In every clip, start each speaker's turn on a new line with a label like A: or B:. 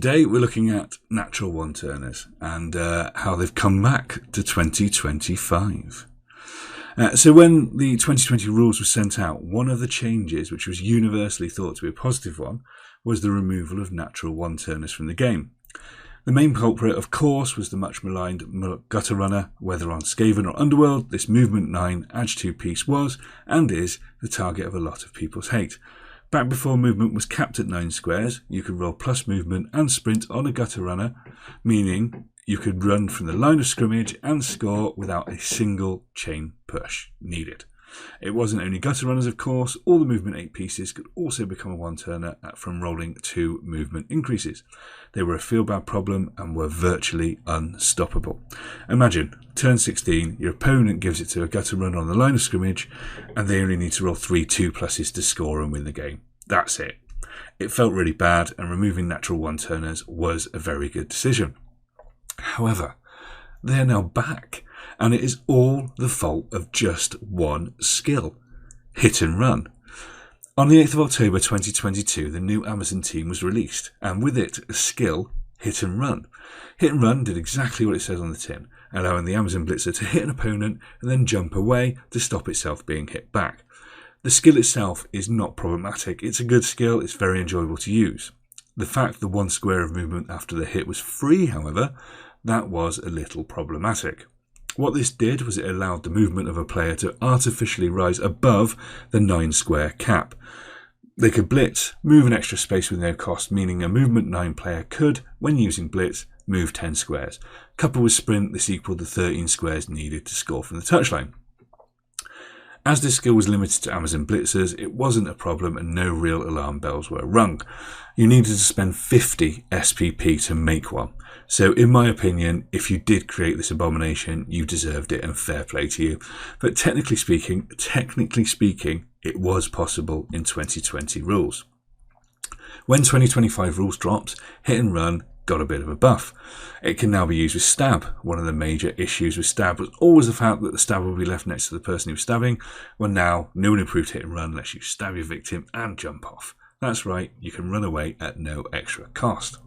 A: Today we're looking at natural one-turners and how they've come back to 2025. So when the 2020 rules were sent out, one of the changes, which was universally thought to be a positive one, was the removal of natural one-turners from the game. The main culprit, of course, was the much maligned gutter runner. Whether on Skaven or Underworld, this Movement 9 Edge 2 piece was, and is, the target of a lot of people's hate. Back before movement was capped at 9 squares, you could roll plus movement and sprint on a gutter runner, meaning you could run from the line of scrimmage and score without a single chain push needed. It wasn't only gutter runners, of course. All the movement 8 pieces could also become a one-turner from rolling 2 movement increases. They were a feel-bad problem and were virtually unstoppable. Imagine, turn 16, your opponent gives it to a gutter runner on the line of scrimmage, and they only need to roll 3 2+s to score and win the game. That's it. It felt really bad, and removing natural one-turners was a very good decision. However, they are now back, and it is all the fault of just one skill: hit and run. On the 8th of October 2022, the new Amazon team was released, and with it, a skill: hit and run. Hit and run did exactly what it says on the tin, allowing the Amazon blitzer to hit an opponent and then jump away to stop itself being hit back. The skill itself is not problematic. It's a good skill. It's very enjoyable to use. The fact the 1 square of movement after the hit was free, however, that was a little problematic. What this did was it allowed the movement of a player to artificially rise above the 9 square cap. They could blitz, move an extra space with no cost, meaning a movement 9 player could, when using blitz, move 10 squares. Coupled with sprint, this equaled the 13 squares needed to score from the touchline. As this skill was limited to Amazon blitzers, it wasn't a problem and no real alarm bells were rung. You needed to spend 50 SPP to make one. So in my opinion, if you did create this abomination, you deserved it, and fair play to you. But technically speaking, it was possible in 2020 rules. When 2025 rules dropped, hit and run got a bit of a buff. It can now be used with stab. One of the major issues with stab was always the fact that the stab would be left next to the person who was stabbing. Well, now, new and improved hit and run lets you stab your victim and jump off. That's right, you can run away at no extra cost.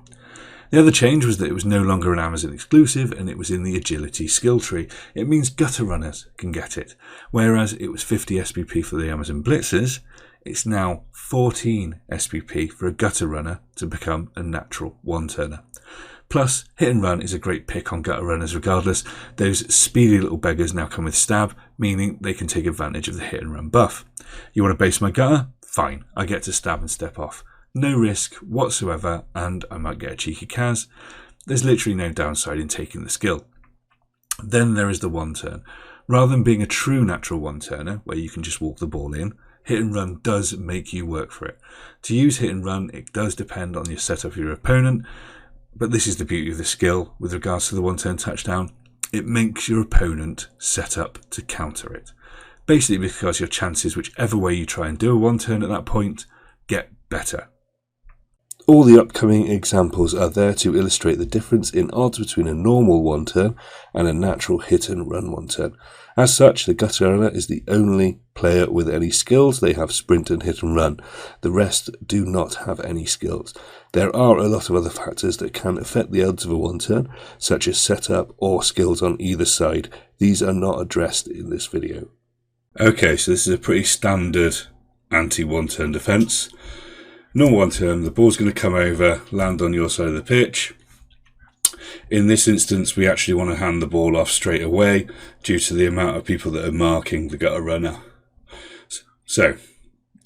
A: The other change was that it was no longer an Amazon exclusive and it was in the agility skill tree. It means gutter runners can get it. Whereas it was 50 SPP for the Amazon blitzers, it's now 14 SPP for a gutter runner to become a natural one-turner. Plus, hit and run is a great pick on gutter runners regardless. Those speedy little beggars now come with stab, meaning they can take advantage of the hit and run buff. You want to base my gutter? Fine, I get to stab and step off. No risk whatsoever, and I might get a cheeky Kaz. There's literally no downside in taking the skill. Then there is the one turn. Rather than being a true natural one-turner, where you can just walk the ball in, hit and run does make you work for it. To use hit and run, it does depend on your setup of your opponent, but this is the beauty of the skill with regards to the one-turn touchdown. It makes your opponent set up to counter it. Basically because your chances, whichever way you try and do a one-turn at that point, get better.
B: All the upcoming examples are there to illustrate the difference in odds between a normal one-turn and a natural hit-and-run one-turn. As such, the gutter runner is the only player with any skills. They have sprint and hit-and-run. The rest do not have any skills. There are a lot of other factors that can affect the odds of a one-turn, such as setup or skills on either side. These are not addressed in this video.
A: Okay, so this is a pretty standard anti-one-turn defense. Normal one turn, the ball's going to come over, land on your side of the pitch. In this instance, we actually want to hand the ball off straight away due to the amount of people that are marking the gutter runner. So,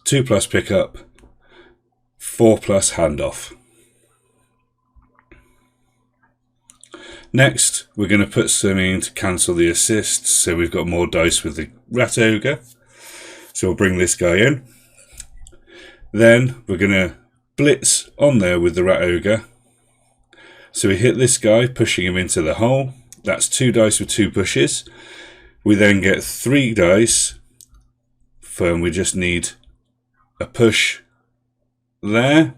A: 2+ pickup, 4+ handoff. Next, we're going to put something to cancel the assists, so we've got more dice with the Rat Ogre. So we'll bring this guy in. Then we're going to blitz on there with the Rat Ogre. So we hit this guy, pushing him into the hole. That's 2 dice with 2 pushes. We then get 3 dice, and we just need a push there.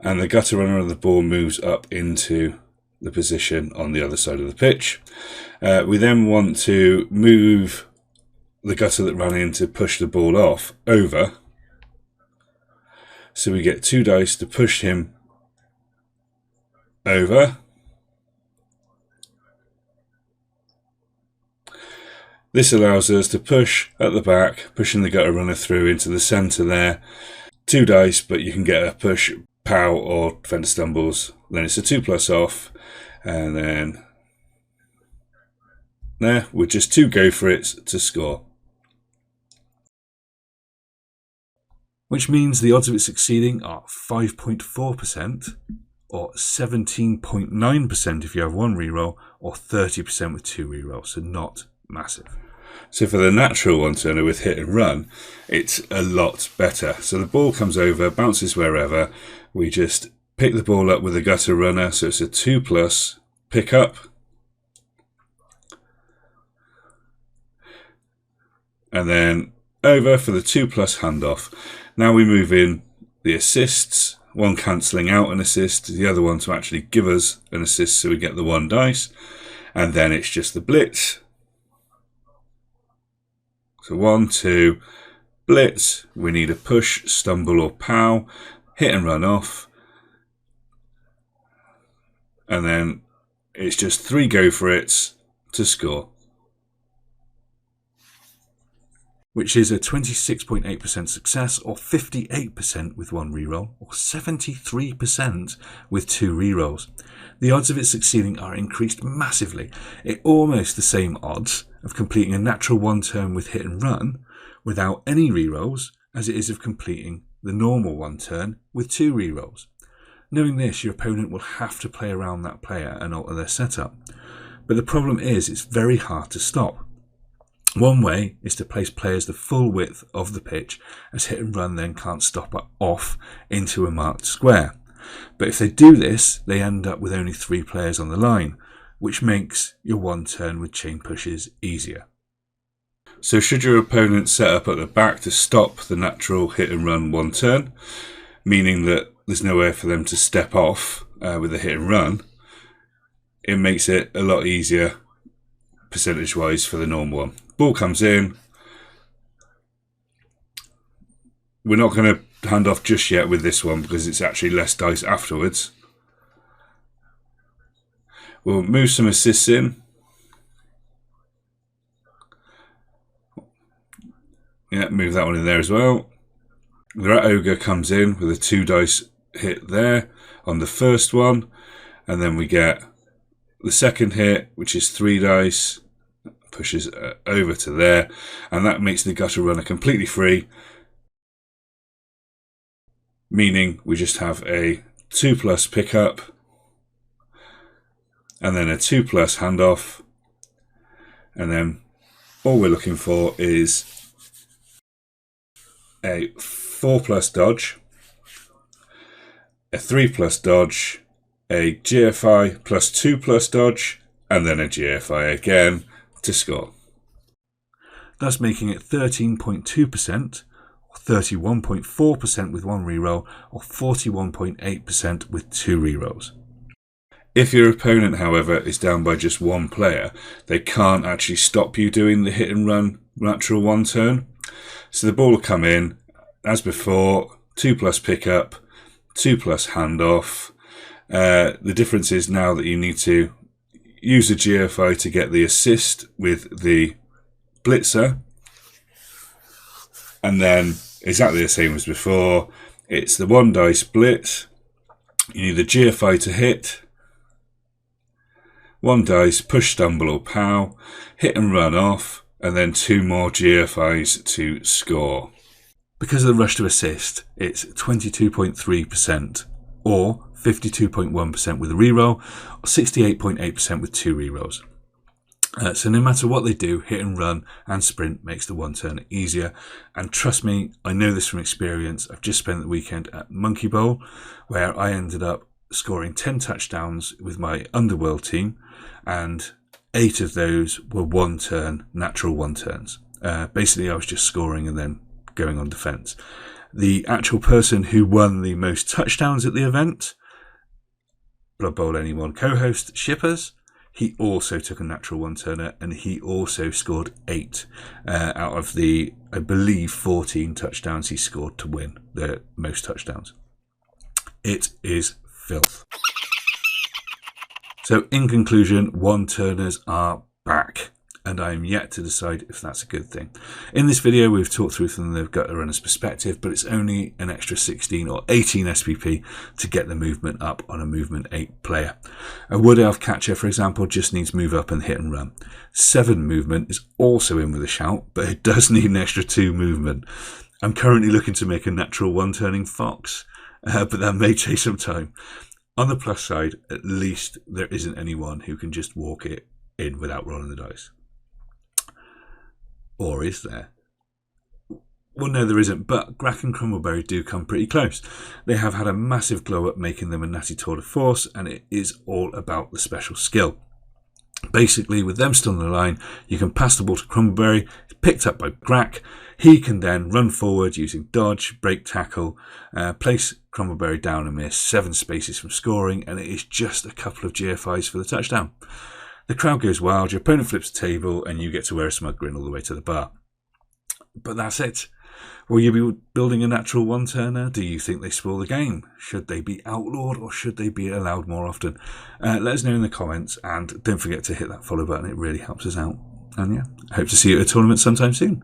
A: And the gutter runner of the ball moves up into the position on the other side of the pitch. We then want to move the gutter that ran in to push the ball off over. So we get 2 dice to push him
B: over. This allows us to push at the back, pushing the gutter runner through into the centre there. 2 dice, but you can get a push, pow, or defender stumbles. Then it's a 2+ off, and then there, with just 2 go for it to score.
A: Which means the odds of it succeeding are 5.4%, or 17.9% if you have 1 reroll, or 30% with 2 rerolls, so not massive.
B: So for the natural one-turner with hit and run, it's a lot better. So the ball comes over, bounces wherever. We just pick the ball up with a gutter runner, so it's a 2+ pick up. And then over for the 2+ handoff. Now we move in the assists, one cancelling out an assist, the other one to actually give us an assist so we get the 1 dice. And then it's just the blitz. So 1, 2, blitz, we need a push, stumble or pow, hit and run off. And then it's just 3 go for it to score.
A: Which is a 26.8% success, or 58% with 1 reroll, or 73% with 2 rerolls. The odds of it succeeding are increased massively. It's almost the same odds of completing a natural 1 turn with hit and run without any rerolls as it is of completing the normal 1 turn with 2 rerolls. Knowing this, your opponent will have to play around that player and alter their setup. But the problem is it's very hard to stop. One way is to place players the full width of the pitch, as hit and run then can't stop off into a marked square. But if they do this, they end up with only 3 players on the line, which makes your 1 turn with chain pushes easier.
B: So should your opponent set up at the back to stop the natural hit and run 1 turn, meaning that there's nowhere for them to step off with a hit and run, it makes it a lot easier percentage wise for the normal one. Ball comes in. We're not going to hand off just yet with this one because it's actually less dice afterwards. We'll move some assists in. Yeah, move that one in there as well. The Rat Ogre comes in with a 2 dice hit there on the first one. And then we get the second hit, which is 3 dice. Pushes over to there. And that makes the gutter runner completely free. Meaning we just have a 2+ pickup. And then a 2+ handoff. And then all we're looking for is a 4+ dodge, a 3+ dodge, a GFI plus 2+ dodge, and then a GFI again to score.
A: Thus making it 13.2%, or 31.4% with 1 reroll, or 41.8% with 2 rerolls.
B: If your opponent, however, is down by just 1 player, they can't actually stop you doing the hit and run natural 1 turn. So the ball will come in, as before, 2+ pickup, 2+ handoff. The difference is now that you need to use a GFI to get the assist with the blitzer. And then, exactly the same as before, it's the 1 dice blitz. You need the GFI to hit. 1 dice, push, stumble or pow, hit and run off, and then 2 more GFIs to score.
A: Because of the rush to assist, it's 22.3%, or 52.1% with a reroll, or 68.8% with 2 rerolls. So no matter what they do, hit and run and sprint makes the 1 turn easier. And trust me, I know this from experience. I've just spent the weekend at Monkey Bowl, where I ended up scoring 10 touchdowns with my Underworld team, and 8 of those were 1 turn, natural 1 turns. Basically, I was just scoring and then going on defense. The actual person who won the most touchdowns at the event, Blood Bowl NE1 co-host Shippers, he also took a natural 1 turner, and he also scored 8 out of the, I believe, 14 touchdowns he scored to win the most touchdowns. It is filth. So in conclusion, one-turners are back, and I am yet to decide if that's a good thing. In this video, we've talked through from the gutter runner's perspective, but it's only an extra 16 or 18 SPP to get the movement up on a movement 8 player. A wood elf catcher, for example, just needs move up and hit and run. 7 movement is also in with a shout, but it does need an extra 2 movement. I'm currently looking to make a natural one-turning fox, but that may take some time. On the plus side, at least there isn't anyone who can just walk it in without rolling the dice. Or is there? Well, no, there isn't, but Grack and Crumbleberry do come pretty close. They have had a massive glow up, making them a natty tour de force, and it is all about the special skill. Basically, with them still on the line, you can pass the ball to Crumbleberry, it's picked up by Grack. He can then run forward using dodge, break tackle, place Crumbleberry down and miss, 7 spaces from scoring, and it is just a couple of GFIs for the touchdown. The crowd goes wild, your opponent flips the table, and you get to wear a smug grin all the way to the bar. But that's it. Will you be building a natural one-turner? Do you think they spoil the game? Should they be outlawed, or should they be allowed more often? Let us know in the comments, and don't forget to hit that follow button. It really helps us out. And yeah, I hope to see you at a tournament sometime soon.